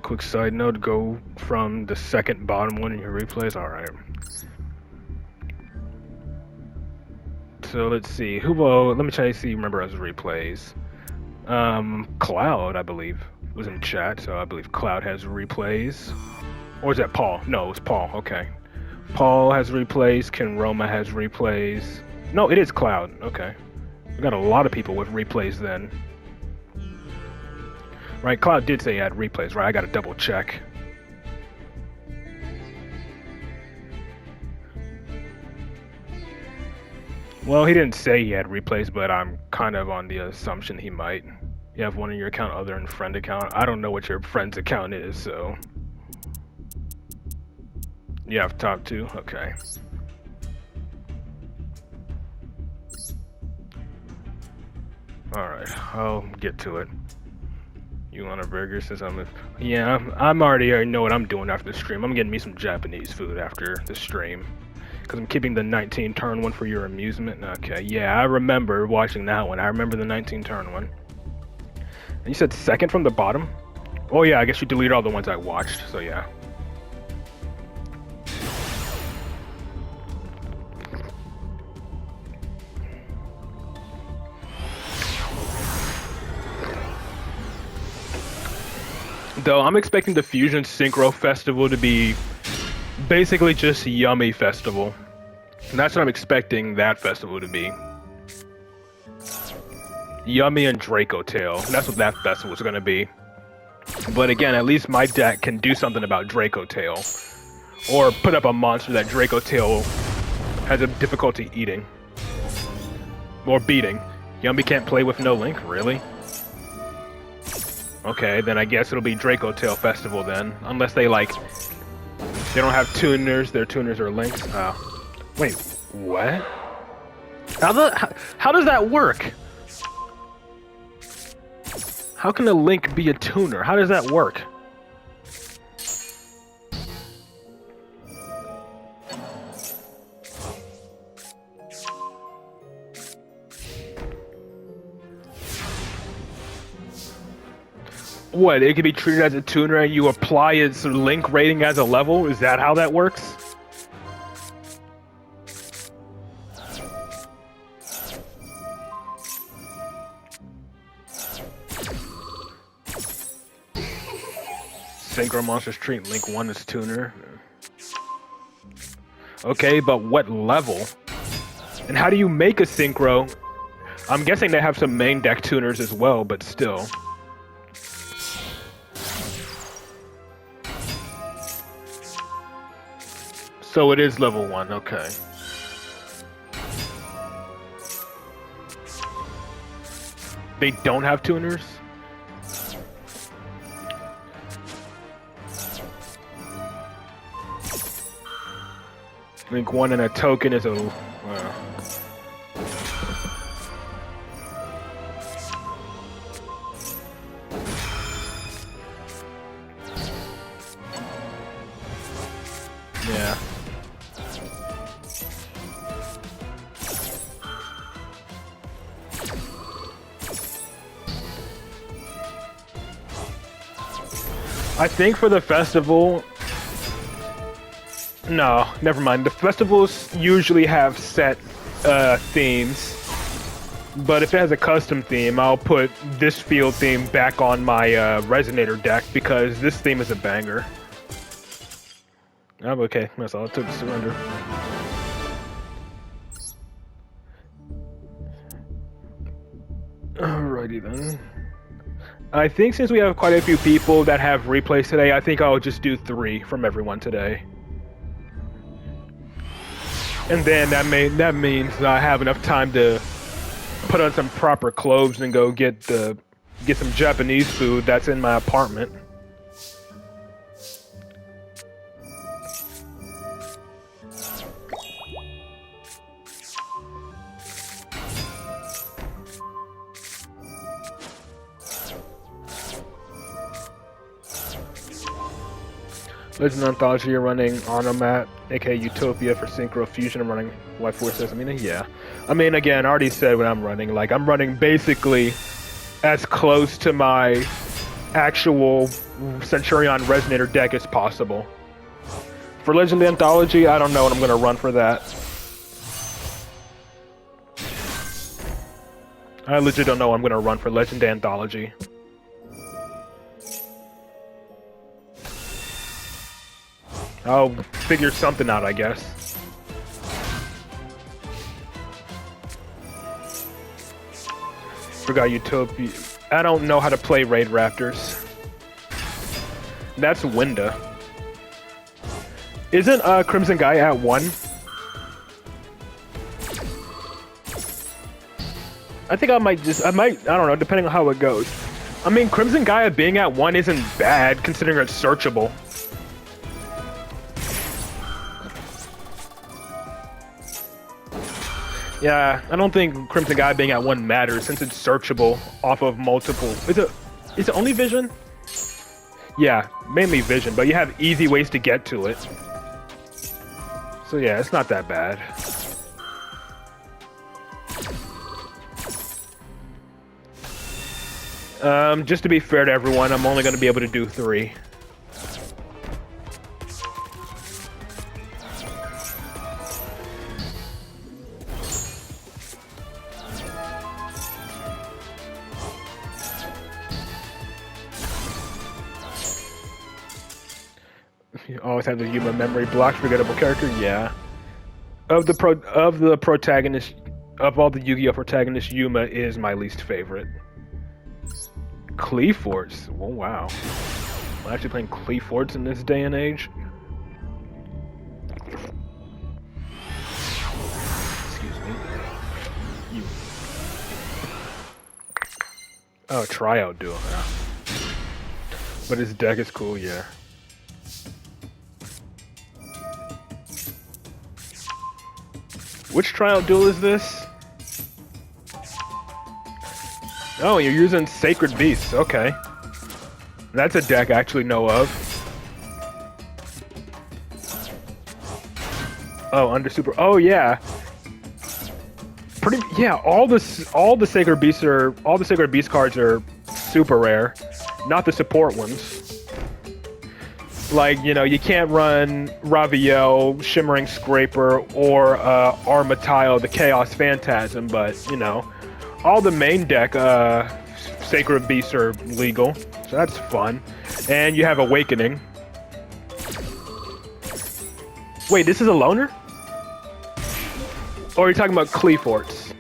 quick side note, go from the second bottom one in your replays. Alright. So let's see. Let me try to see, remember us replays. Cloud, I believe, was in chat, so I believe Cloud has replays. Or is that Paul? No, it was Paul, okay. Paul has replays, Ken Roma has replays. No, it is Cloud, okay. We got a lot of people with replays then. Right, Cloud did say he had replays, right? I gotta double check. Well, he didn't say he had replays, but I'm kind of on the assumption he might. You have one in your account other than friend account. I don't know what your friend's account is, so. You have top 2? Okay. Alright, I'll get to it. You want a burger since yeah, I'm already know what I'm doing after the stream. I'm getting me some Japanese food after the stream. Because I'm keeping the 19 turn one for your amusement. Okay, yeah, I remember watching that one. I remember the 19 turn one. And you said second from the bottom? Oh yeah, I guess you deleted all the ones I watched, so yeah. Though I'm expecting the Fusion Synchro Festival to be basically just Yummy Festival. And that's what I'm expecting that festival to be. Yummy and Draco Tail. That's what that festival is going to be. But again, at least my deck can do something about Draco Tail. Or put up a monster that Draco Tail has a difficulty eating. Or beating. Yummy can't play with no Link, really? Okay, then I guess it'll be Draco Tail Festival then. Unless they like... They don't have tuners, their tuners are Links. Wait, what? How does that work? How can a Link be a tuner? How does that work? What, it can be treated as a tuner and you apply its Link rating as a level? Is that how that works? Synchro monsters treat Link 1 as tuner. Okay, but what level? And how do you make a synchro? I'm guessing they have some main deck tuners as well, but still. So it is level 1, okay. They don't have tuners? Link 1 and a token is a... Yeah. I think for the festival... No, never mind. The festivals usually have set themes. But if it has a custom theme, I'll put this field theme back on my Resonator deck because this theme is a banger. I'm okay. That's all it took to surrender. Alrighty then. I think since we have quite a few people that have replays today, I think I'll just do 3 from everyone today. And then that means I have enough time to put on some proper clothes and go get some Japanese food that's in my apartment. Legend Anthology, you're running Onomat, aka Utopia for Synchro Fusion. I'm running Y4 yeah. I mean, again, I already said what I'm running. Like, I'm running basically as close to my actual Centurion Resonator deck as possible. For Legend Anthology, I don't know what I'm going to run for that. I legit don't know what I'm going to run for Legend Anthology. I'll figure something out, I guess. Forgot Utopia. I don't know how to play Raid Raptors. That's Winda. Isn't Crimson Guy at 1? I think I might, I don't know, depending on how it goes. I mean, Crimson Gaia being at 1 isn't bad, considering it's searchable. Yeah, I don't think Crimson Gaia being at 1 matters, since it's searchable off of multiple... Is it only Vision? Yeah, mainly Vision, but you have easy ways to get to it. So yeah, it's not that bad. Just to be fair to everyone, I'm only going to be able to do 3. You always have the Yuma memory blocked, forgettable character, yeah. Of the protagonist, of all the Yu-Gi-Oh protagonists, Yuma is my least favorite. Cleaforts? Oh wow. I'm actually playing Cleaforts in this day and age. Excuse me. You. Oh, tryout duel. Yeah. But his deck is cool, yeah. Which tryout duel is this? Oh, you're using Sacred Beasts. Okay. That's a deck I actually know of. Oh, under super. Oh yeah. Yeah. All the Sacred Beast cards are super rare, not the support ones. Like, you know, you can't run Raviel, Shimmering Scraper, or Armatile, the Chaos Phantasm, but, you know, all the main deck Sacred Beasts are legal, so that's fun. And you have Awakening. Wait, this is a loner? Or are you talking about Cleaforts?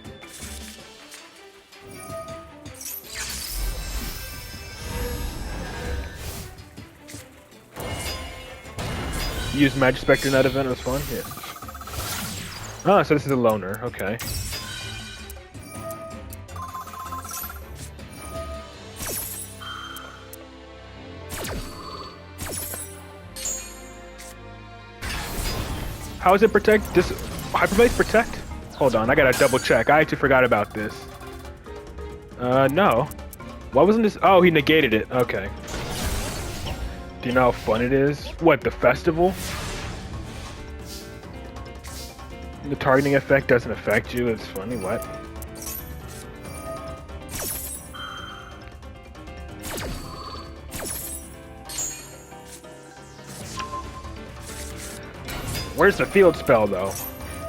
Use Magic Spectre in that event, it was fun? Yeah. Oh, so this is a loner, okay. How is it protect? Hyperblaze protect? Hold on, I gotta double check. I actually forgot about this. No. Why wasn't this? Oh, he negated it. Okay. Do you know how fun it is? What, the festival? The targeting effect doesn't affect you. It's funny. What? Where's the field spell, though?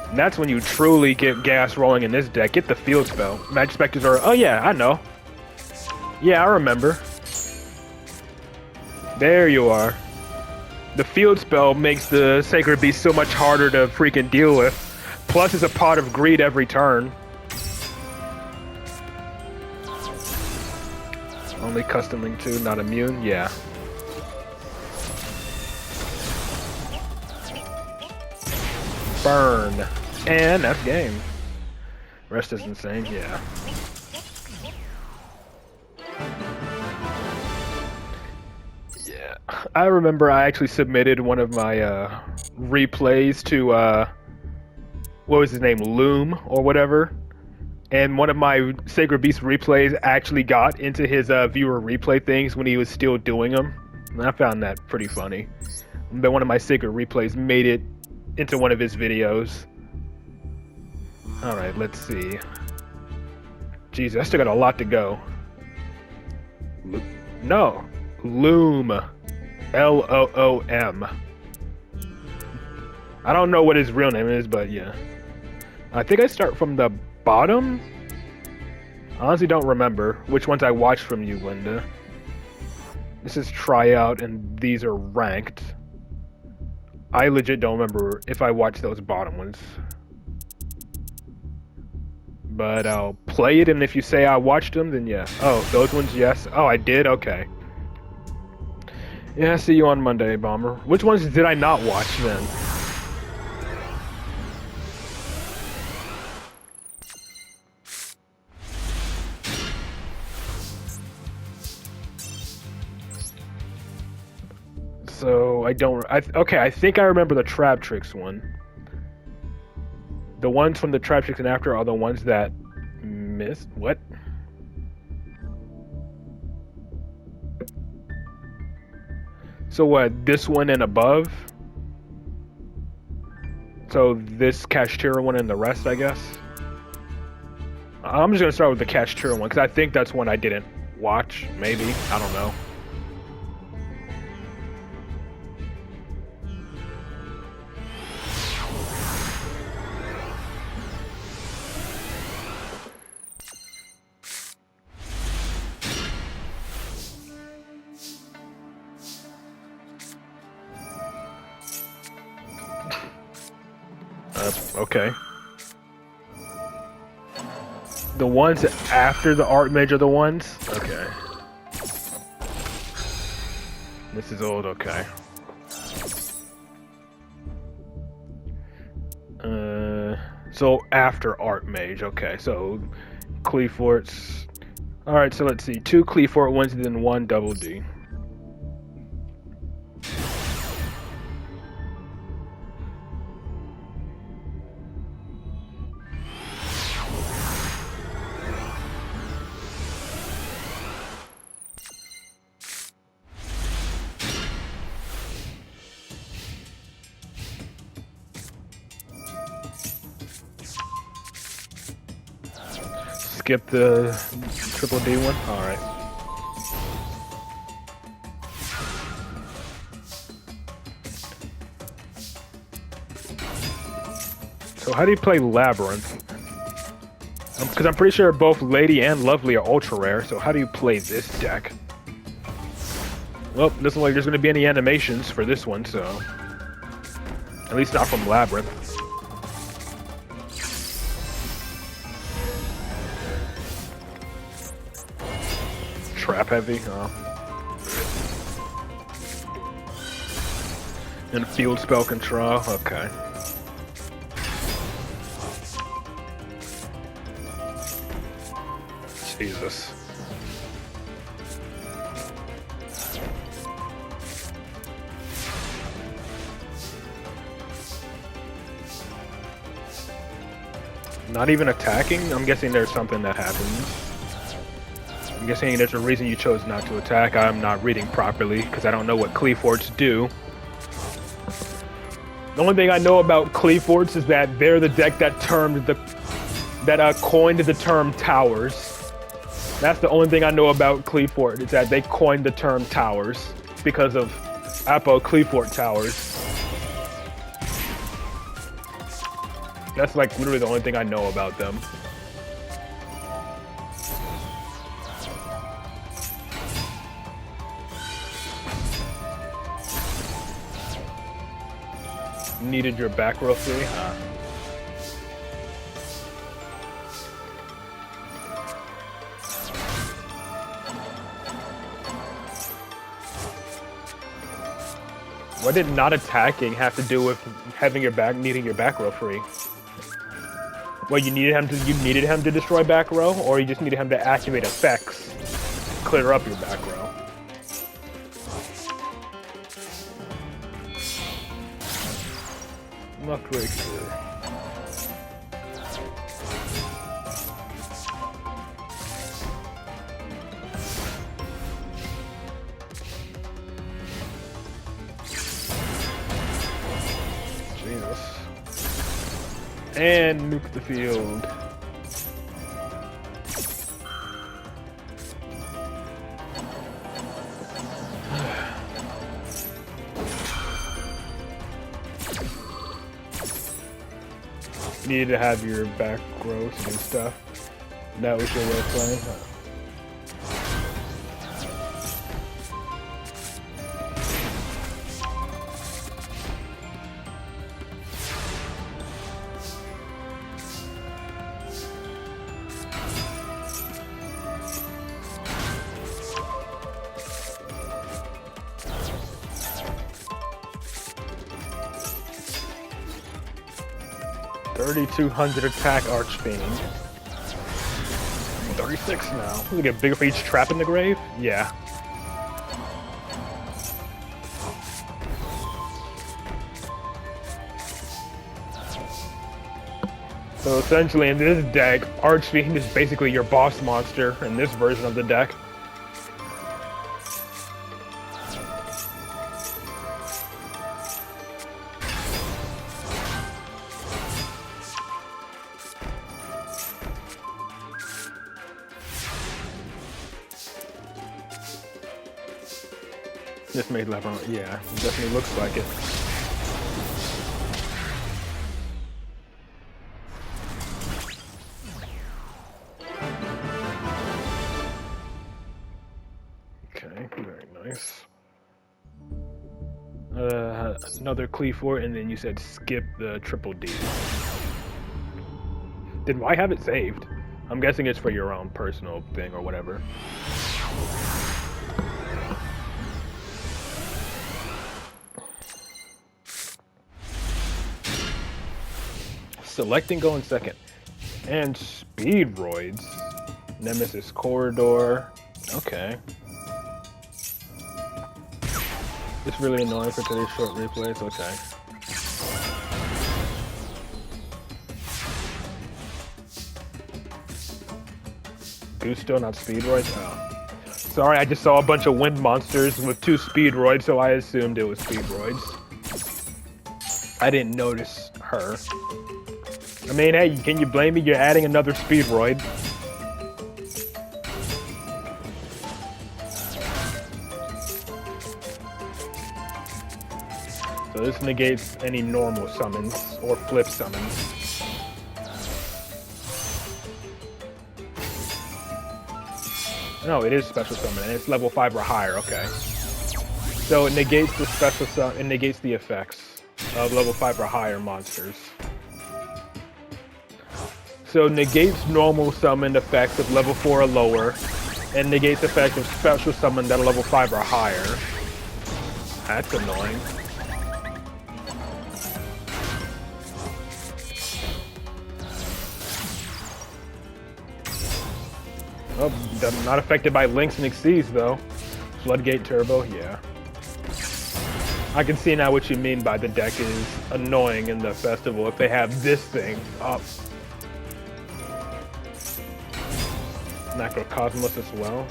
And that's when you truly get gas rolling in this deck. Get the field spell. Magic Spectres are... Oh, yeah, I know. Yeah, I remember. There you are. The field spell makes the Sacred Beast so much harder to freaking deal with. Plus, it's a pot of greed every turn. Only custom link 2, not immune? Yeah. Burn. And that's game. Rest is insane, yeah. Yeah. I remember I actually submitted one of my replays to what was his name? Loom or whatever. And one of my Sacred Beast replays actually got into his viewer replay things when he was still doing them. And I found that pretty funny. But one of my Sacred replays made it into one of his videos. Alright, let's see. Jeez, I still got a lot to go. No. Loom. Loom. I don't know what his real name is, but yeah. I think I start from the bottom. I honestly don't remember which ones I watched from you, Linda. This is tryout, and these are ranked. I legit don't remember if I watched those bottom ones. But I'll play it, and if you say I watched them, then yeah. Oh, those ones, yes. Oh, I did? Okay. Yeah, see you on Monday, Bomber. Which ones did I not watch then? So I don't. Okay, I think I remember the Trap Tricks one. The ones from the Trap Tricks and after are the ones that missed. What? So what? This one and above. So this Kashtira one and the rest, I guess. I'm just gonna start with the Kashtira one because I think that's one I didn't watch. Maybe, I don't know. Okay. The ones after the Archmage are the ones? Okay. This is old, okay. So after Archmage, okay. So Cleaforts. Alright, so let's see. 2 Cleafort ones, then 1 Double D. Skip the triple D one? Alright. So how do you play Labyrinth? Because I'm pretty sure both Lady and Lovely are ultra rare, so how do you play this deck? Well, doesn't look like there's going to be any animations for this one, so... At least not from Labyrinth. Trap heavy, oh. And field spell control, okay. Jesus. Not even attacking? I'm guessing there's something that happens. I'm guessing there's a reason you chose not to attack. I'm not reading properly because I don't know what Cleaforts do. The only thing I know about Cleaforts is that they're the deck that coined the term towers. That's the only thing I know about Cleafort, is that they coined the term towers because of Apo Cleafort towers. That's like literally the only thing I know about them. Needed your back row free? What did not attacking have to do with having your back, needing your back row free? Well, you needed him to destroy back row, or you just needed him to activate effects to clear up your back row? Not very clear. Jesus. And nuke the field. You needed to have your back growth and stuff. That was your way of playing. Huh. 3,200 attack Archfiend. 36 now. We get bigger for each trap in the grave? Yeah. So essentially in this deck, Archfiend is basically your boss monster in this version of the deck. This made level, yeah, it definitely looks like it. Okay, very nice. Another cleave for it, and then you said skip the triple D. Then why have it saved? I'm guessing it's for your own personal thing or whatever. Selecting going second. And Speedroids. Nemesis Corridor. Okay. It's really annoying for today's short replays. Okay. Gusto, not Speedroids? Oh. Sorry, I just saw a bunch of wind monsters with 2 Speedroids, so I assumed it was Speedroids. I didn't notice her. I mean, hey, can you blame me? You're adding another Speedroid. So this negates any normal summons or flip summons. No, it is special summon, and it's level 5 or higher. Okay. So it negates the special summon. It negates the effects of level 5 or higher monsters. So negates normal summon effects of level 4 or lower, and negates effects of special summon that are level 5 or higher. That's annoying. Oh, not affected by links and exceeds though. Floodgate Turbo, yeah. I can see now what you mean by the deck is annoying in the festival if they have this thing up. Macrocosmos as well.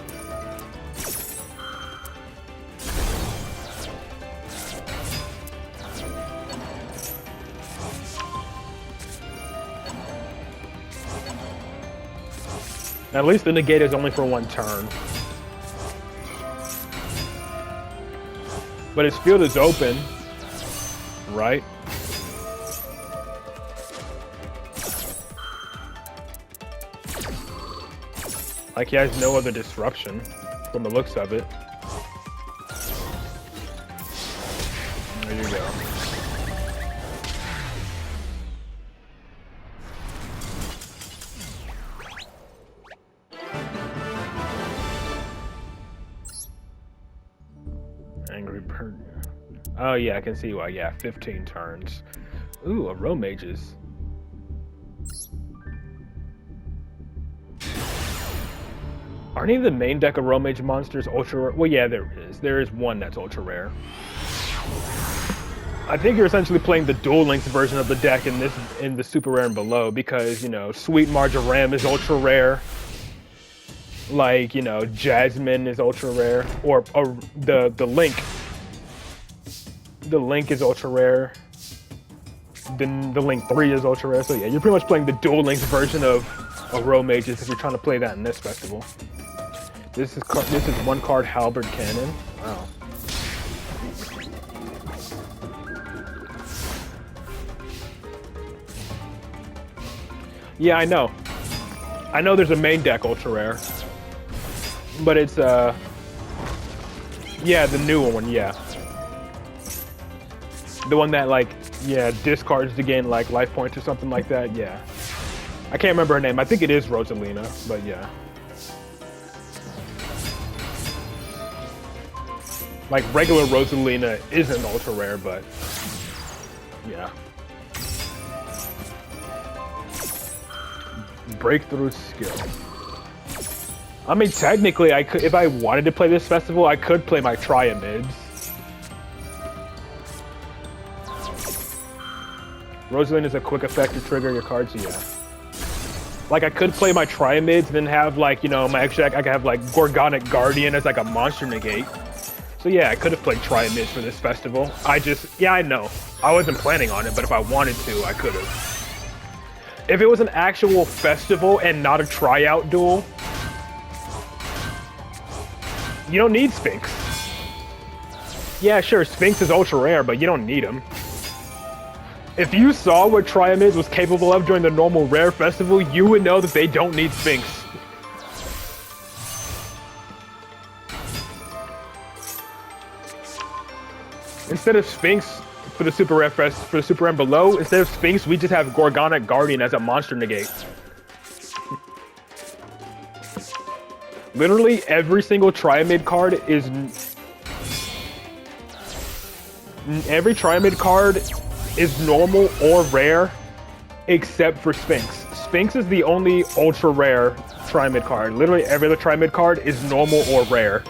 At least the negate is only for 1 turn. But his field is open, right? Like he has no other disruption from the looks of it. There you go. Angry Bird. Oh yeah, I can see why. Yeah, 15 turns. Ooh, a Row Mages. Aren't any of the main deck of Row Mage monsters ultra rare? Well, yeah, there is. There is one that's ultra rare. I think you're essentially playing the Duel Links version of the deck in the super rare and below because, you know, Sweet Marjoram is ultra rare. Like, you know, Jasmine is ultra rare, or the Link. The Link is ultra rare. Then the Link 3 is ultra rare. So yeah, you're pretty much playing the Duel Links version of Row Mages if you're trying to play that in this festival. This is 1 card Halberd Cannon. Wow. Yeah, I know. I know there's a main deck ultra rare. But it's, yeah, the new one, yeah. The one that, like, yeah, discards to gain, like, life points or something like that, yeah. I can't remember her name. I think it is Rosalina, but yeah. Like, regular Rosalina isn't ultra rare, but yeah. Breakthrough skill. I mean, technically, I could, if I wanted to play this festival, I could play my Triamids. Rosalind is a quick effect to trigger your cards, yeah. Like, I could play my Triamids and then have, like, you know, my extra deck, I could have, like, Gorgonic Guardian as, like, a monster negate. So, yeah, I could have played Triamids for this festival. Yeah, I know. I wasn't planning on it, but if I wanted to, I could have. If it was an actual festival and not a tryout duel, you don't need Sphinx. Yeah, sure, Sphinx is ultra rare, but you don't need him. If you saw what Triamids was capable of during the normal rare festival, you would know that they don't need Sphinx. Instead of Sphinx for the super rare for the super rare below, instead of Sphinx, we just have Gorgonic Guardian as a monster negate. Literally every single Triamid card is normal or rare except for Sphinx. Sphinx is the only ultra rare Triamid card. Literally every other Triamid card is normal or rare.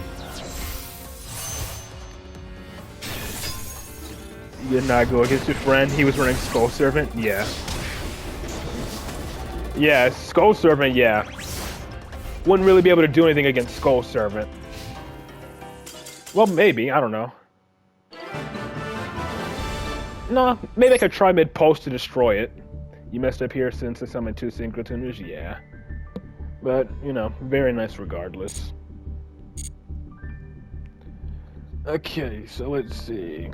You did not go against your friend. He was running Skull Servant. Yeah. Yeah, Skull Servant, yeah. Wouldn't really be able to do anything against Skull Servant. Well, maybe. I don't know. No, maybe I could try mid-pulse to destroy it. You messed up here since I summoned 2 Synchrotuners? Yeah. But, you know, very nice regardless. Okay, so let's see.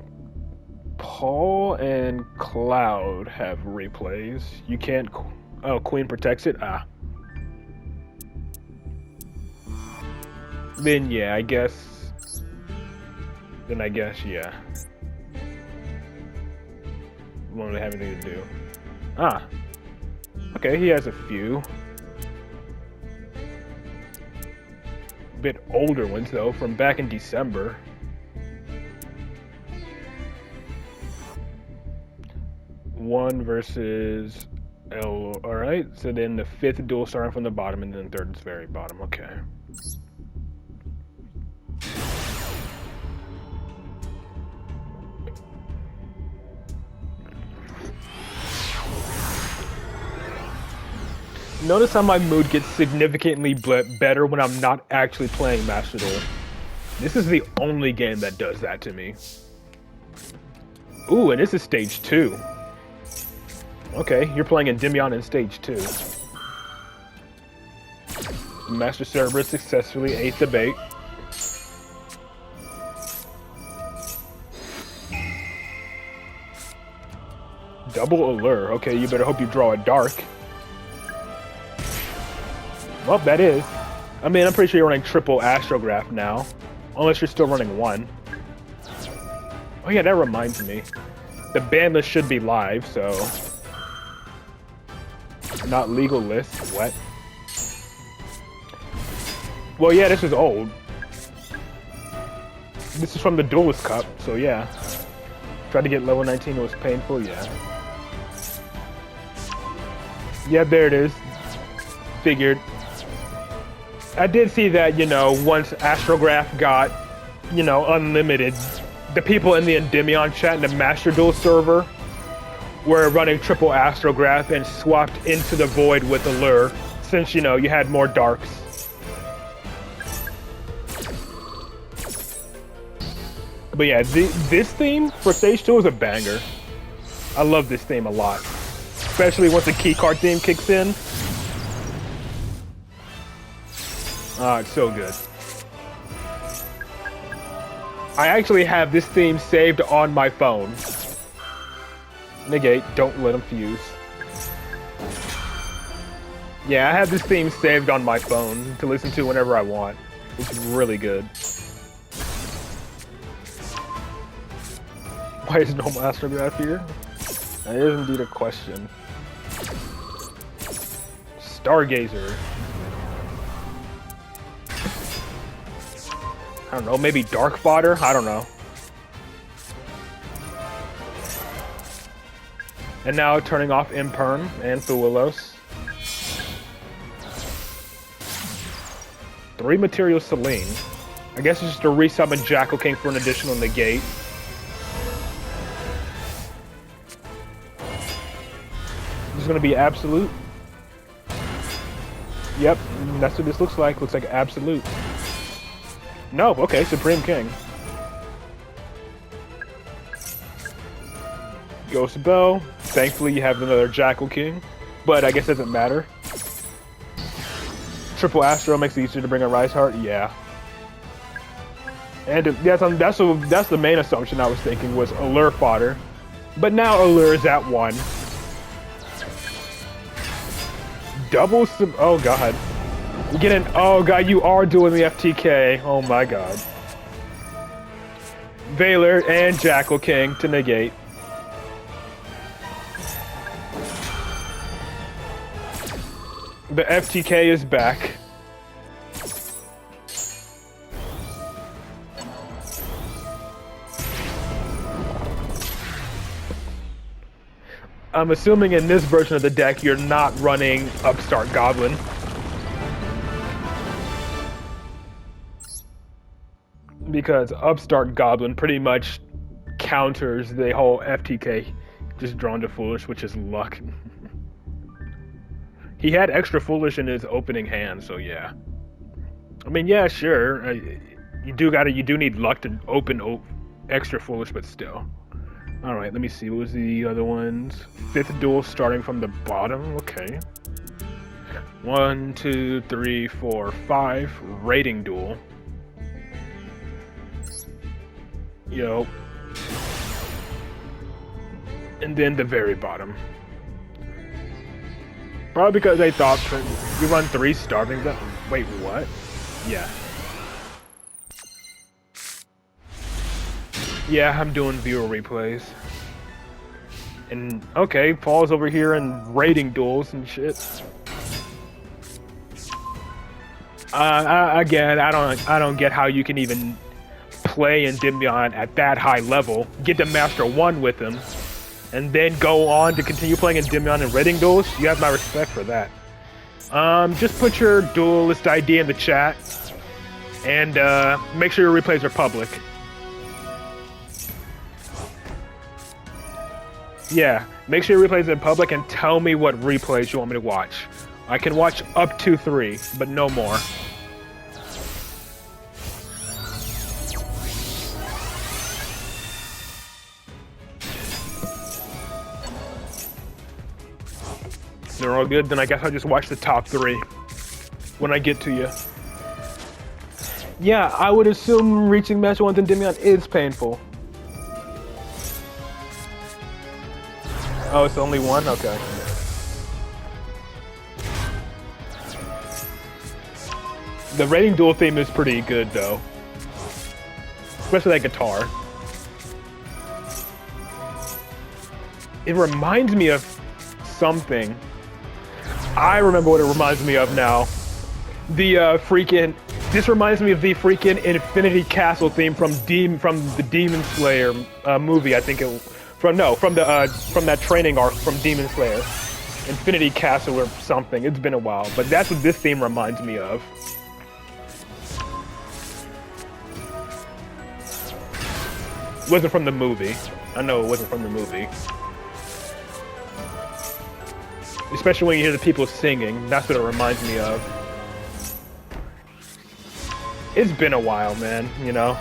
Paul and Cloud have replays. You can't... Oh, Queen protects it? Ah. Then, yeah, I guess... Then I guess, yeah. Won't really have anything to do. Ah. Okay, he has a few. Bit older ones, though, from back in December. One versus L. Alright, so then the 5th duel starting from the bottom, and then the 3rd is very bottom. Okay. Notice how my mood gets significantly better when I'm not actually playing Master Duel. This is the only game that does that to me. Ooh, and this is stage 2. Okay, you're playing Endymion in stage 2. Master Cerberus successfully ate the bait. Double Allure. Okay, you better hope you draw a Dark. Well, that is. I mean, I'm pretty sure you're running triple Astrograph now. Unless you're still running 1. Oh yeah, that reminds me. The ban list should be live, so... Not legal list. What? Well, yeah, this is old. This is from the Duelist Cup, so yeah. Tried to get level 19, it was painful, yeah. Yeah, there it is. Figured. I did see that, you know, once Astrograph got, you know, unlimited, the people in the Endymion chat in the Master Duel server were running triple Astrograph and swapped into the Void with Allure, since, you know, you had more Darks. But yeah, this theme for Stage 2 is a banger. I love this theme a lot. Especially once the keycard theme kicks in. Ah, it's so good. I actually have this theme saved on my phone. Negate, don't let them fuse. Yeah, I have this theme saved on my phone to listen to whenever I want. It's really good. Why is no Mastergraph here? That is indeed a question. Stargazer. I don't know, maybe Dark Fodder? I don't know. And now turning off Imperm and Thuilos. 3 material Selene. I guess it's just a resummon Jackal King for an additional negate. This is gonna be absolute. Yep, that's what this looks like. Looks like absolute. No, okay, Supreme King. Ghost Bell. Thankfully you have another Jackal King, but I guess it doesn't matter. Triple Astro makes it easier to bring a Rise Heart, yeah. And that's the main assumption I was thinking was Allure fodder. But now Allure is at 1. Double oh god. You get an oh god, you are doing the FTK. Oh my god. Valor and Jackal King to negate. The FTK is back. I'm assuming in this version of the deck you're not running Upstart Goblin. Because Upstart Goblin pretty much counters the whole FTK just drawn to Foolish, which is luck. He had extra Foolish in his opening hand, so yeah. I mean, yeah, sure. You do need luck to open extra Foolish, but still. Alright, let me see. What was the other ones? 5th duel starting from the bottom. Okay. 1, 2, 3, 4, 5. Rating duel. Yo. And then the very bottom. Probably because they thought you run 3 starving. Wait, what? Yeah. Yeah, I'm doing viewer replays. And okay, Paul's over here in rating duels and shit. Again, I don't get how you can even play Endymion at that high level, get to Master 1 with him, and then go on to continue playing Endymion in rating duels. You have my respect for that. Just put your duelist ID in the chat, and make sure your replays are public. Yeah, make sure your replays are public and tell me what replays you want me to watch. I can watch up to 3, but no more. They're all good, then I guess I'll just watch the top 3 when I get to you. Yeah, I would assume reaching Master 1 with Endymion is painful. Oh, it's only 1? Okay. The rating duel theme is pretty good, though. Especially that guitar. It reminds me of something. I remember what it reminds me of now. This reminds me of the freaking Infinity Castle theme from the Demon Slayer movie. I think from that training arc from Demon Slayer, Infinity Castle or something. It's been a while, but that's what this theme reminds me of. It wasn't from the movie. I know it wasn't from the movie. Especially when you hear the people singing, that's what it reminds me of. It's been a while, man, you know?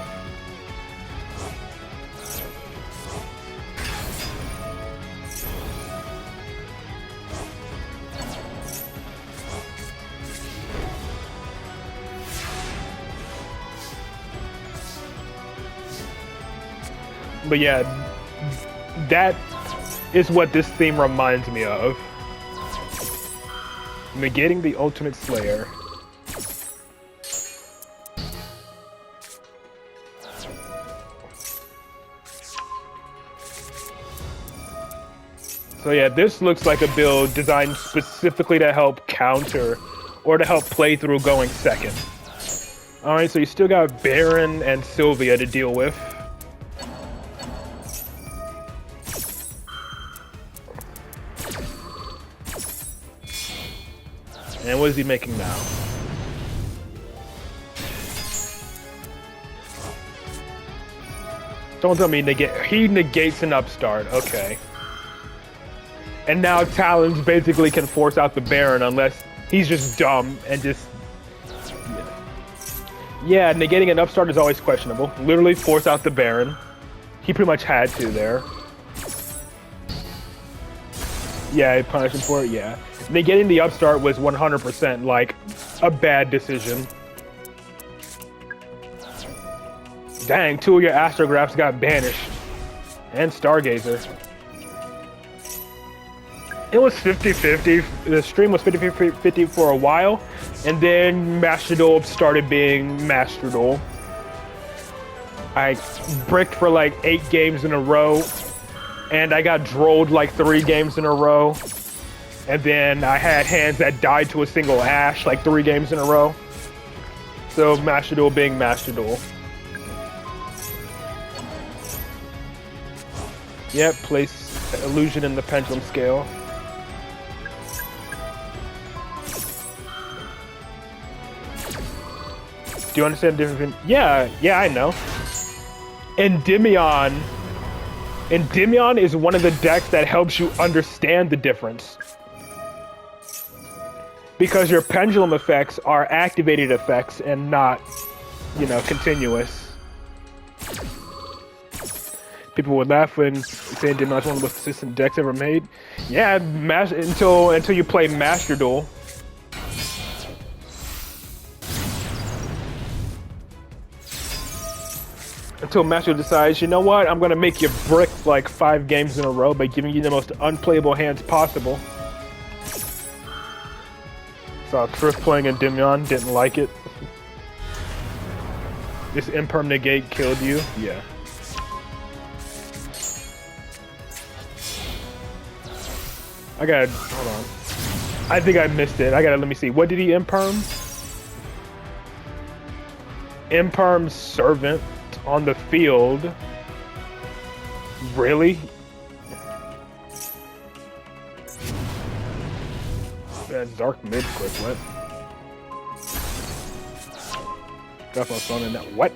But yeah, that is what this theme reminds me of. Negating the ultimate slayer. So yeah, this looks like a build designed specifically to help counter or to help play through going second. Alright, so you still got Baron and Sylvia to deal with. And what is he making now? Don't tell me he negates an upstart, okay. And now Talons basically can force out the Baron unless he's just dumb and just... Yeah, negating an upstart is always questionable. Literally force out the Baron. He pretty much had to there. Yeah, he punished him for it, yeah. Negating the upstart was 100% like a bad decision. Dang, 2 of your astrographs got banished. And Stargazer. It was 50-50. The stream was 50-50 for a while, and then Master Duel started being Master Duel. I bricked for like 8 games in a row, and I got drolled like 3 games in a row. And then I had hands that died to a single Ash like 3 games in a row. So Master Duel being Master Duel. Yep, place illusion in the pendulum scale. Do you understand the difference? Yeah, I know. Endymion is one of the decks that helps you understand the difference. Because your pendulum effects are activated effects and not, you know, continuous. People would laugh when saying Endymion is one of the most consistent decks ever made. Yeah, until you play Master Duel. Until Master decides, you know what, I'm gonna make you brick like 5 games in a row by giving you the most unplayable hands possible. Saw Triff playing Endymion, didn't like it. This Imperm Negate killed you? Yeah. Hold on. I think I missed it. Let me see. What did he Imperm? Imperm Servant on the field. Really? That's dark mid quick, what? Got my phone in that. What?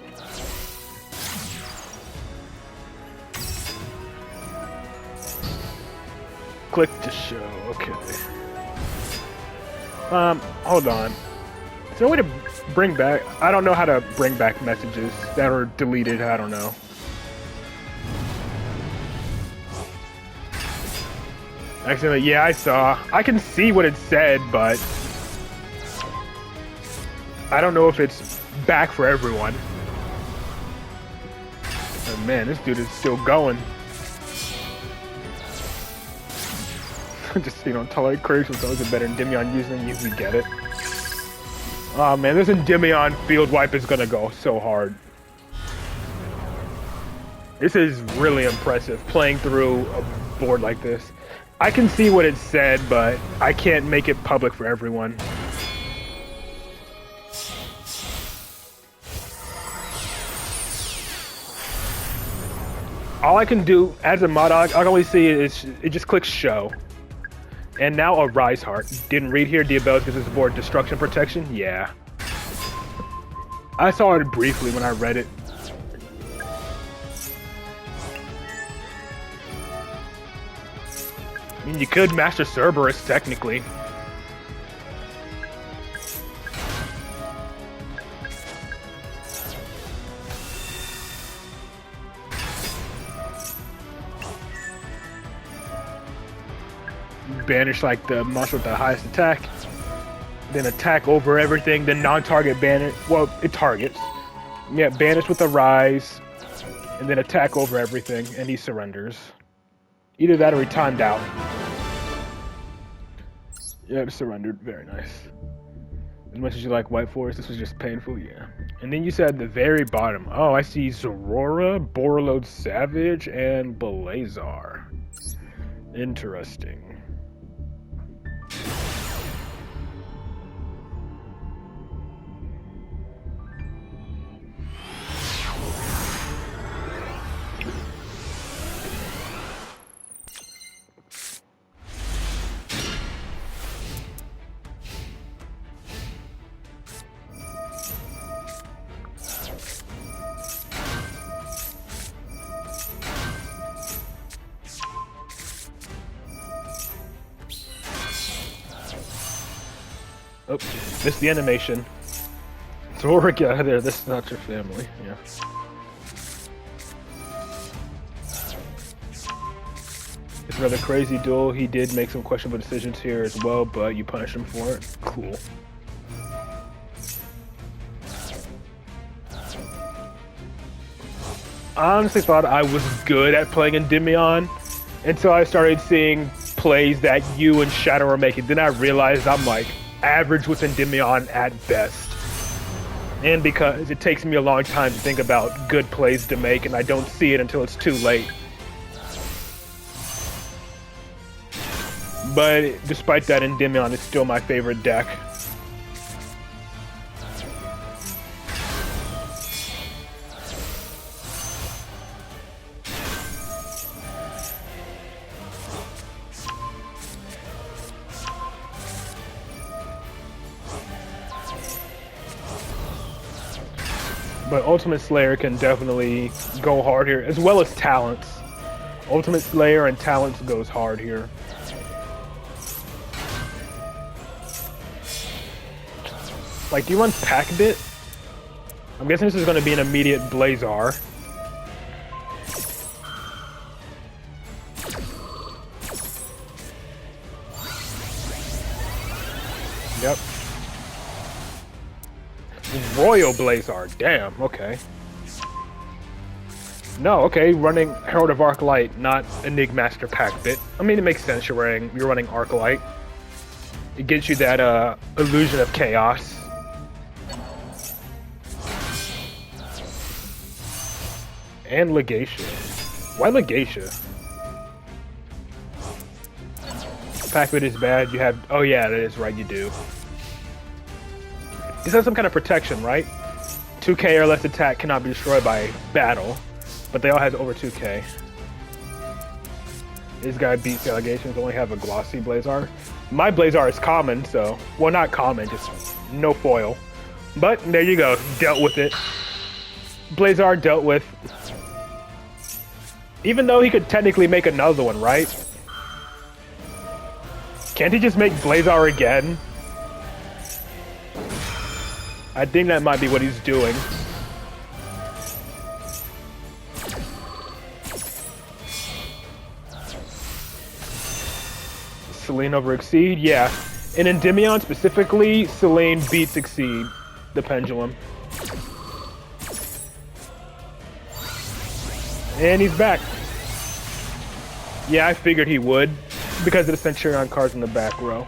Click to show, okay. Hold on. Is there a way to bring back? I don't know how to bring back messages that are deleted, I don't know. Accidentally, yeah, I saw. I can see what it said, but I don't know if it's back for everyone. Oh man, this dude is still going. Just, you know, tolerate creation with those are better than Endymion using you, we get it. Oh man, this Endymion field wipe is gonna go so hard. This is really impressive, playing through a board like this. I can see what it said, but I can't make it public for everyone. All I can do as a mod, I can only see it just clicks show. And now a Rise Heart. Didn't read here, Diabellus gives us board destruction protection? Yeah. I saw it briefly when I read it. I mean, you could Master Cerberus, technically. Banish like the monster with the highest attack, then attack over everything, then non-target banish. Well, it targets. Yeah, banish with a rise, and then attack over everything, and he surrenders. Either that or he timed out. Yep, surrendered. Very nice. As much as you like White Forest, this was just painful, yeah. And then you said at the very bottom, oh, I see Zorora, Borreload Savage, and Blazar. Interesting. Oh, missed the animation. Zora, get out of there. This is not your family. Yeah. It's another crazy duel. He did make some questionable decisions here as well, but you punished him for it. Cool. I honestly thought I was good at playing Endymion until I started seeing plays that you and Shadow are making. Then I realized I'm like average with Endymion at best. And because it takes me a long time to think about good plays to make, and I don't see it until it's too late. But despite that, Endymion is still my favorite deck. But Ultimate Slayer can definitely go hard here, as well as Talents. Ultimate Slayer and Talents goes hard here. Like, do you run Pack-Bit? I'm guessing this is going to be an immediate Blazar. Yep. Royal Blazar, damn, okay. No, okay, running Herald of Arclight, not Enigmaster Pack-Bit. I mean, it makes sense you're running Arclight. It gives you that illusion of chaos. And Legatia. Why Legatia? Pack-Bit is bad, you have... Oh yeah, that is right, you do. This has some kind of protection, right? 2k or less attack cannot be destroyed by battle, but they all have over 2k. This guy beats the allegations, only have a glossy Blazar. My Blazar is common, so... Well, not common, just no foil. But, there you go, dealt with it. Blazar dealt with. Even though he could technically make another one, right? Can't he just make Blazar again? I think that might be what he's doing. Selene over Exceed? Yeah. In Endymion specifically, Selene beats Exceed, the Pendulum. And he's back. Yeah, I figured he would, because of the Centurion cards in the back row.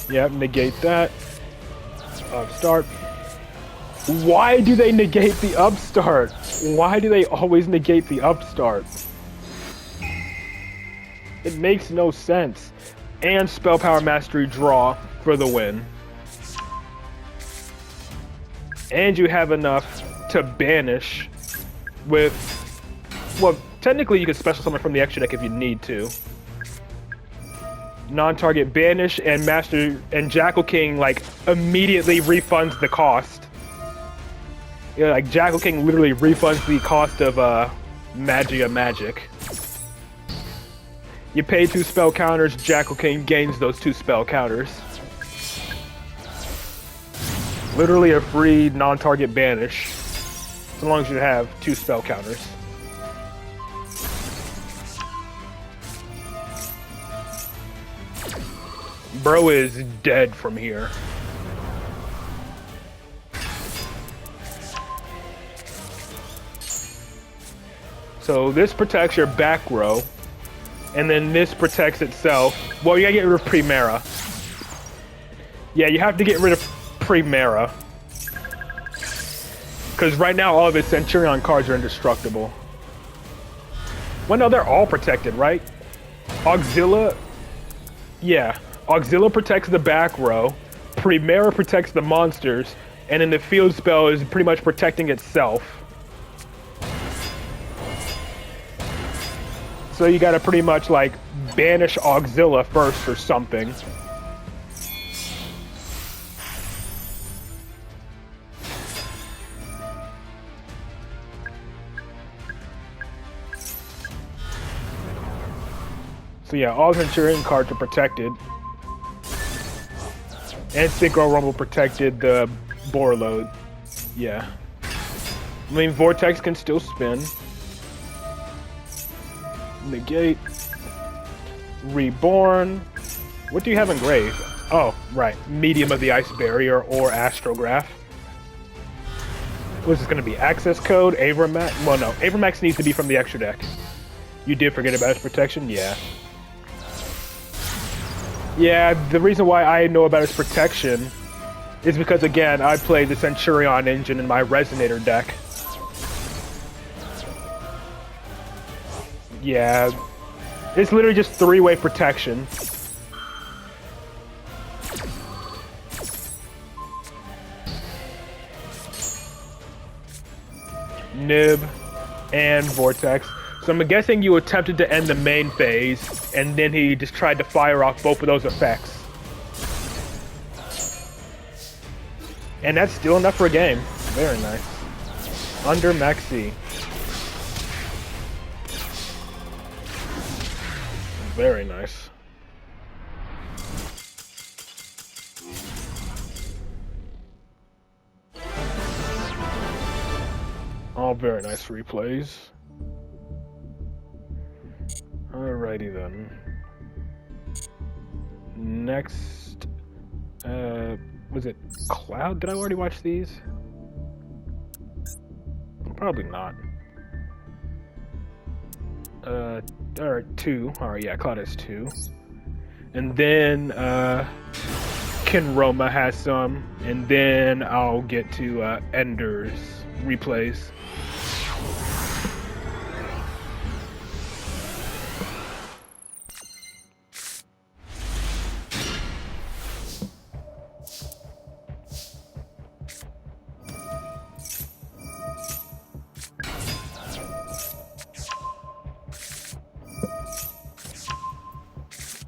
Yep, negate that. Upstart. Why do they negate the upstart? Why do they always negate the upstart? It makes no sense. And Spell Power Mastery draw for the win. And you have enough to banish with... Well, technically you could special summon from the extra deck if you need to. Non-target banish and master and Jackal King like immediately refunds the cost. Yeah, like Jackal King literally refunds the cost of Magia Magic. You pay 2 spell counters, Jackal King gains those 2 spell counters. Literally a free non-target banish, as long as you have 2 spell counters. Bro is dead from here. So this protects your back row, And then this protects itself. Well, you gotta get rid of Primera. Yeah, you have to get rid of Primera. Because right now all of his Centurion cards are indestructible. Well, no, they're all protected, right? Auxilla... Yeah. Auxilla protects the back row. Primera protects the monsters. And then the field spell is pretty much protecting itself. So you gotta pretty much, like, banish Auxilla first or something. So yeah, all Centurion cards are protected. And Synchro Rumble protected the bore load. Yeah. I mean, Vortex can still spin. Negate. Reborn. What do you have engraved? Oh, right. Medium of the Ice Barrier or Astrograph. What's this going to be? Access code? Avramax? Well, no. Avramax needs to be from the extra deck. You did forget about his protection? Yeah. Yeah, the reason why I know about his protection is because, again, I played the Centurion engine in my Resonator deck. Yeah, it's literally just three-way protection. Nib and Vortex. So I'm guessing you attempted to end the main phase, and then he just tried to fire off both of those effects. And that's still enough for a game. Very nice. Under Maxi. Very nice. All very nice replays. Alrighty then. Next, was it Cloud? Did I already watch these? Probably not. Or 2. Alright, yeah, Cloud has 2. And then, Ken Roma has some, and then I'll get to, Ender's replays.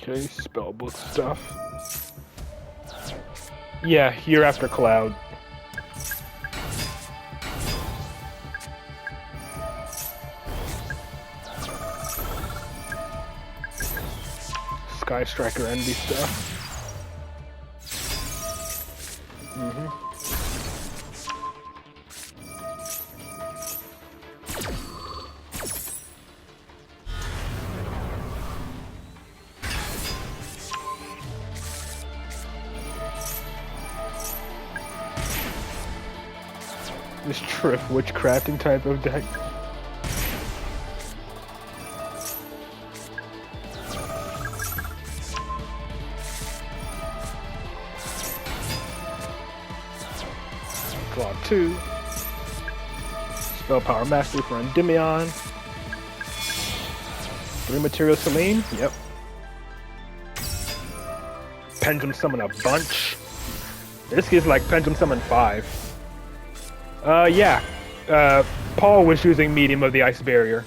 Okay, spellbook stuff. Yeah, you're after Cloud. Sky Striker Envy stuff. This Triff witchcrafting type of deck. Draw 2. Spell Power Mastery for Endymion. 3 Material Selene. Yep. Pendulum Summon a bunch. This is like Pendulum Summon 5. Yeah. Paul was using Medium of the Ice Barrier.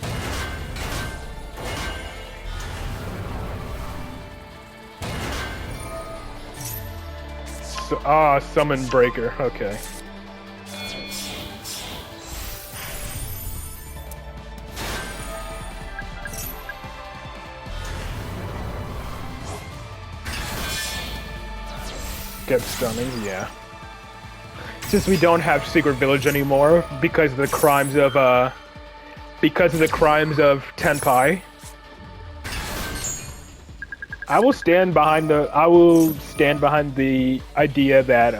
So, Summon Breaker. Okay. Get stunning, yeah. Since we don't have Secret Village anymore because of the crimes of Tenpai, I will stand behind the idea that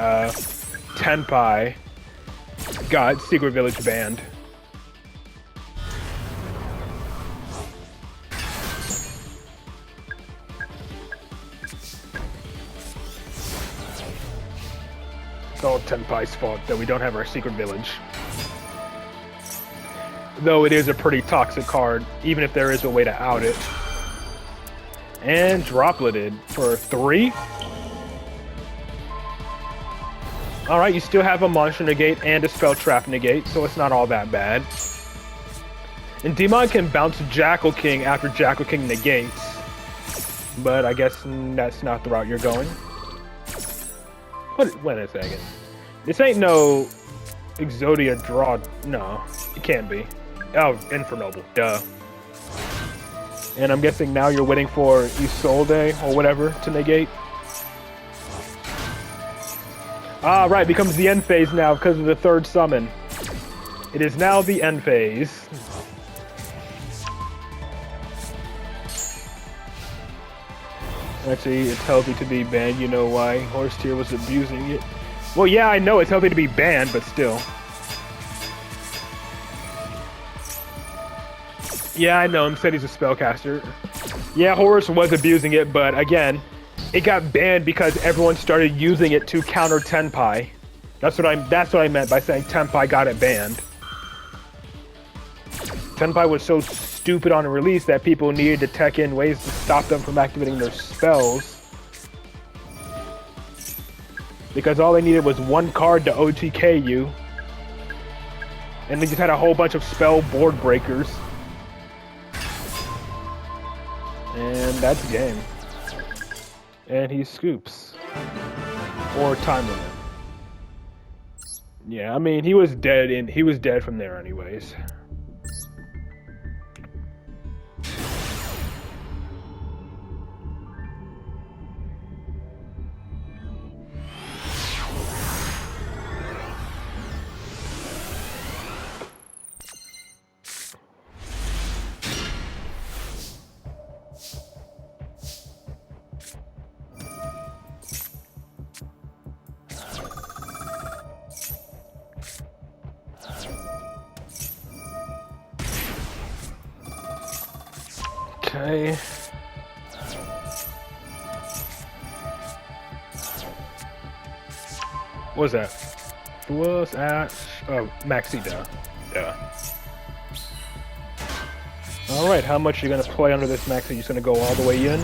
Tenpai got Secret Village banned. It's all Tenpai's fault that we don't have our secret village. Though it is a pretty toxic card, even if there is a way to out it. And Dropleted for 3. Alright, you still have a monster negate and a spell trap negate, so it's not all that bad. And Demon can bounce Jackal King after Jackal King negates. But I guess that's not the route you're going. Wait a second. This ain't no Exodia draw. No, it can't be. Oh, Infernoble. Duh. And I'm guessing now you're waiting for Isolde or whatever to negate. Ah, right. Becomes the end phase now because of the third summon. It is now the end phase. Actually, it's healthy to be banned. You know why? Horse Tier was abusing it. Well, yeah, I know it's healthy to be banned, but still. Yeah, I know. Him said he's a spellcaster. Yeah, Horus was abusing it, but again, it got banned because everyone started using it to counter Tenpai. That's what I meant by saying Tenpai got it banned. Tenpai was so stupid on release that people needed to tech in ways to stop them from activating their spells. Because all they needed was one card to OTK you. And they just had a whole bunch of spell board breakers. And that's game. And he scoops. Or time limit. Yeah, I mean, he was dead from there anyways. Okay. What was that? It was at Maxida. Yeah. Alright, how much are you gonna play under this Maxi? You just gonna go all the way in?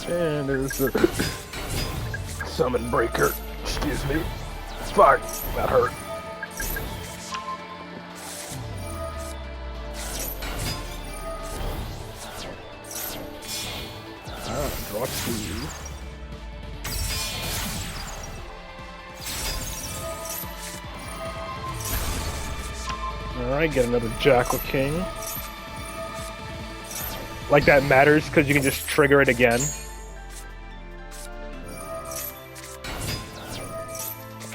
And there's the Summon Breaker. Excuse me. Fuck, that hurt. Draw 2. Alright, get another Jackal King. Like that matters because you can just trigger it again.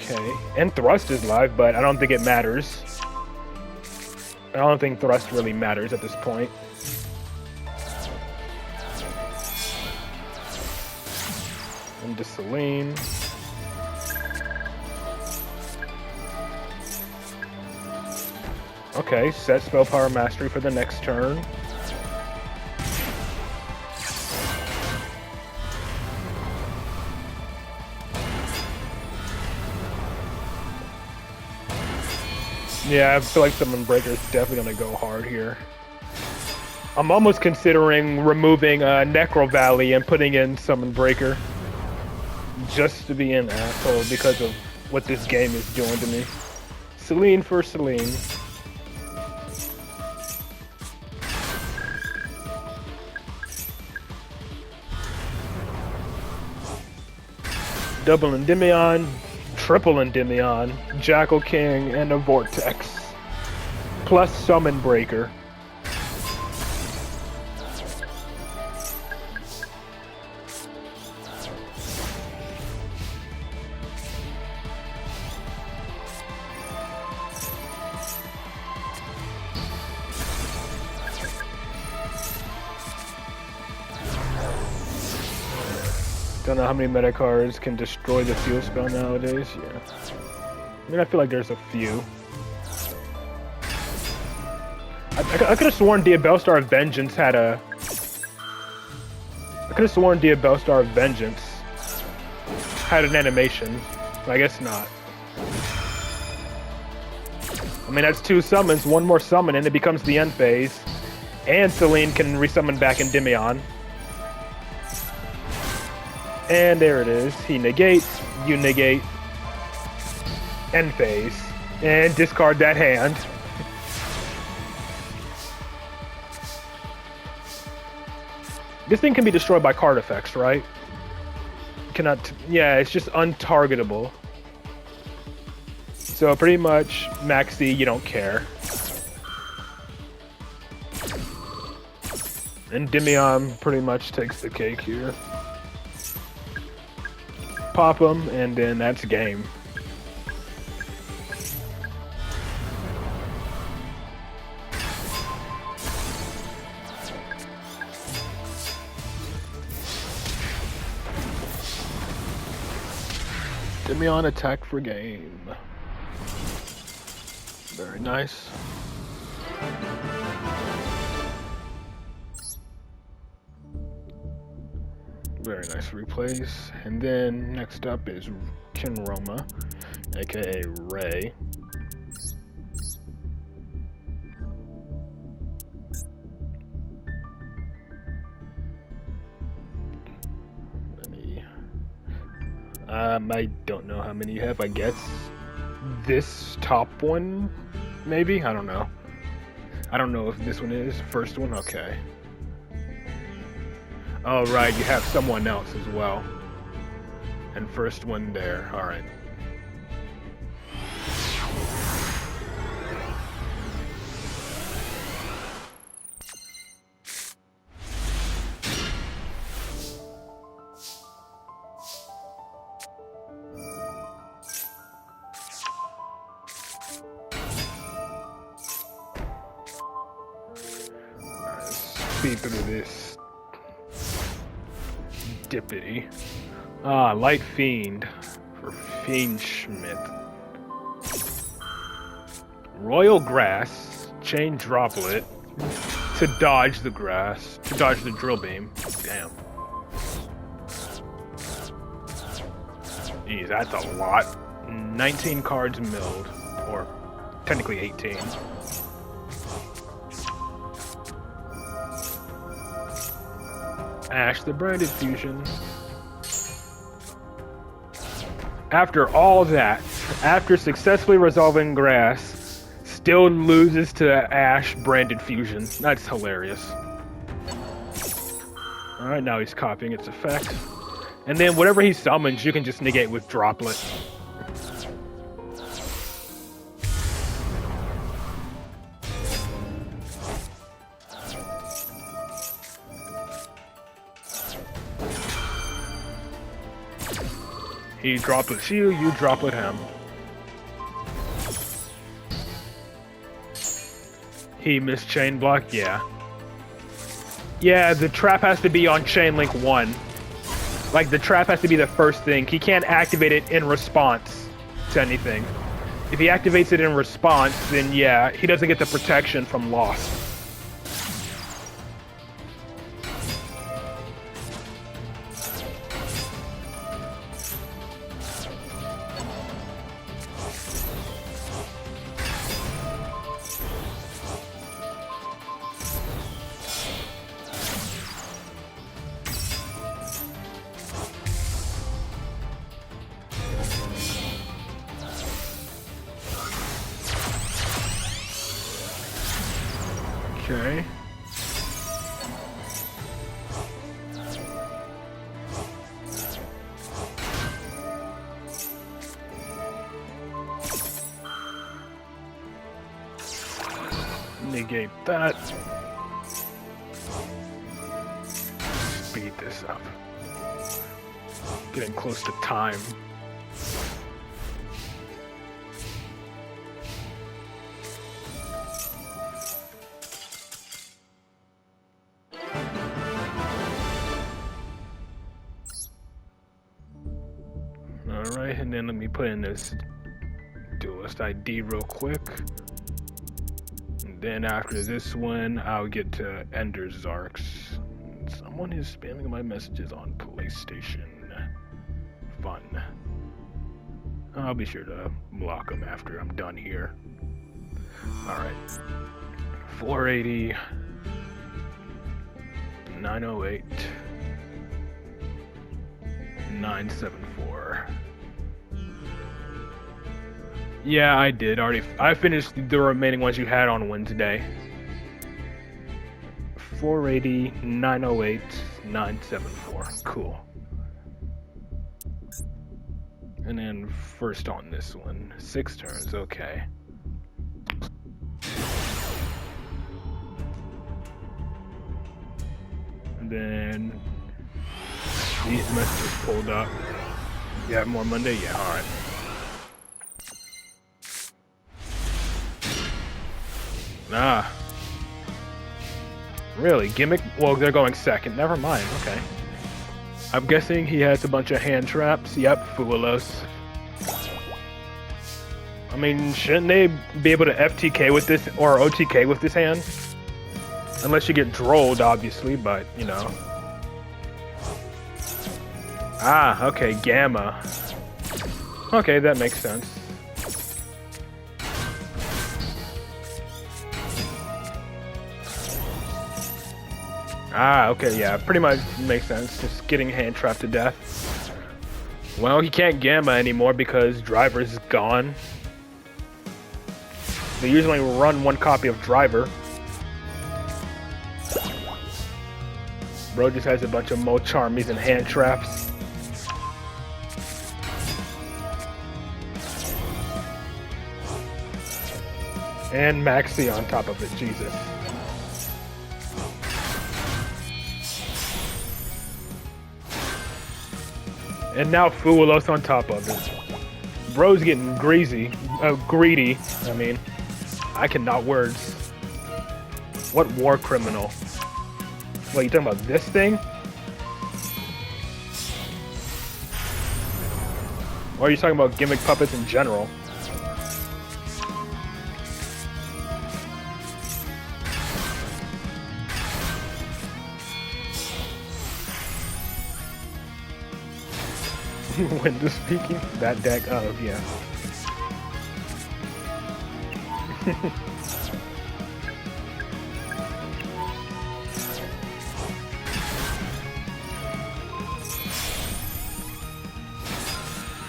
Okay, and Thrust is live, but I don't think it matters. I don't think Thrust really matters at this point. Into Celine. Okay, set Spell Power Mastery for the next turn. Yeah, I feel like Summon Breaker is definitely gonna go hard here. I'm almost considering removing Necro Valley and putting in Summon Breaker. Just to be an asshole because of what this game is doing to me. Celine for Celine. Double Endymion, triple Endymion, Jackal King, and a Vortex. Plus Summon Breaker. Don't know how many meta cards can destroy the field spell nowadays. Yeah. I mean, I feel like there's a few. I could have sworn Diabellstar of Vengeance had a... I could have sworn Diabellstar of Vengeance had an animation, but I guess not. I mean, that's 2 summons, 1 more summon, and it becomes the end phase. And Celine can resummon back Endymion. And there it is. He negates, you negate, end phase, and discard that hand. This thing can be destroyed by card effects, right? Cannot, yeah, it's just untargetable. So pretty much, Maxi, you don't care. And Endymion pretty much takes the cake here. Pop him, and then that's game. Endymion attack for game. Very nice. Very nice replays. And then next up is Kinroma, aka Ray. I don't know how many you have. I guess this top one, maybe? I don't know. I don't know if this one is. First one? Okay. Oh, right, you have someone else as well. And first one there. Alright. Speed through this dippity. Ah, Light Fiend for Fiendschmidt. Royal Grass, Chain Droplet to dodge the grass, to dodge the drill beam. Damn. Jeez, that's a lot. 19 cards milled, or technically 18. Ash the Branded Fusion. After all that, after successfully resolving grass, still loses to Ash Branded Fusion. That's hilarious. Alright, now he's copying its effect. And then whatever he summons, you can just negate with Droplet. He droplets you, you droplet him. He missed chain block, yeah. Yeah, the trap has to be on chain link 1. Like, the trap has to be the first thing. He can't activate it in response to anything. If he activates it in response, then yeah, he doesn't get the protection from loss. Okay. Negate that. Speed this up. Getting close to time. Alright, and then let me put in this Duelist ID real quick. Then after this one, I'll get to Ender Zarks. Someone is spamming my messages on PlayStation. Fun. I'll be sure to block them after I'm done here. Alright. 480. 908. 974. Yeah, I did already. I finished the remaining ones you had on Wednesday. 480, 908, 974. Cool. And then first on this one. 6 turns, okay. And then these messages pulled up. You have more Monday? Yeah, alright. Ah. Really? Gimmick? Well, they're going second. Never mind. Okay. I'm guessing he has a bunch of hand traps. Yep, Fuelos. I mean, shouldn't they be able to FTK with this, or OTK with this hand? Unless you get drolled, obviously, but, you know. Ah, okay, Gamma. Okay, that makes sense. Ah, okay, yeah, pretty much makes sense. Just getting hand trapped to death. Well, he can't Gamma anymore because Driver's gone. They usually run one copy of Driver. Bro just has a bunch of Mo-Charmies and hand traps. And Maxi on top of it, Jesus. And now Fuelos on top of it. Bro's getting greedy. I mean, I cannot words. What war criminal? What, you talking about this thing? Or are you talking about gimmick puppets in general? Windows speaking? That deck? Oh, yeah.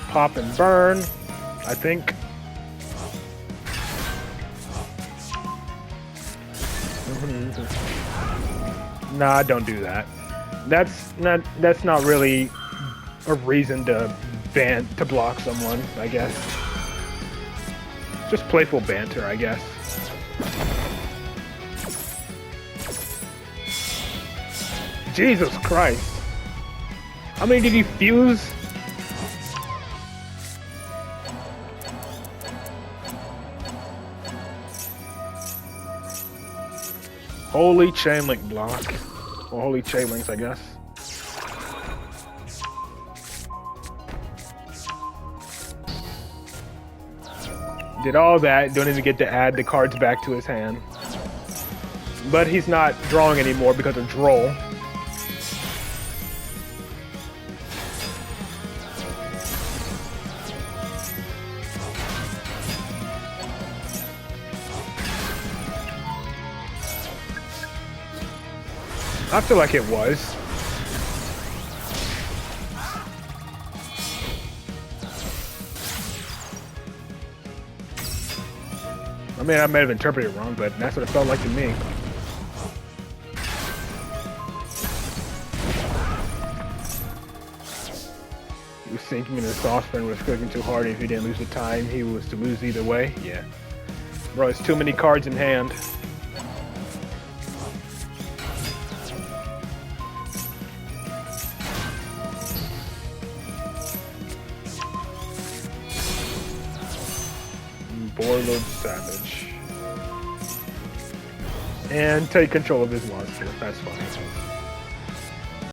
Pop and burn, I think. Nah, don't do that. That's not really a reason to block someone, I guess. Just playful banter, I guess. Jesus Christ. How many did he fuse? Holy chain link block. Or holy chain links, I guess. Did all that, don't even get to add the cards back to his hand. But he's not drawing anymore because of Droll. I feel like it was. I mean, I may have interpreted it wrong, but that's what it felt like to me. He was sinking in the saucepan, was cooking too hard, and if he didn't lose the time, he was to lose either way. Yeah. Bro, it's too many cards in hand. Warlord Savage. And take control of his monster. That's fine.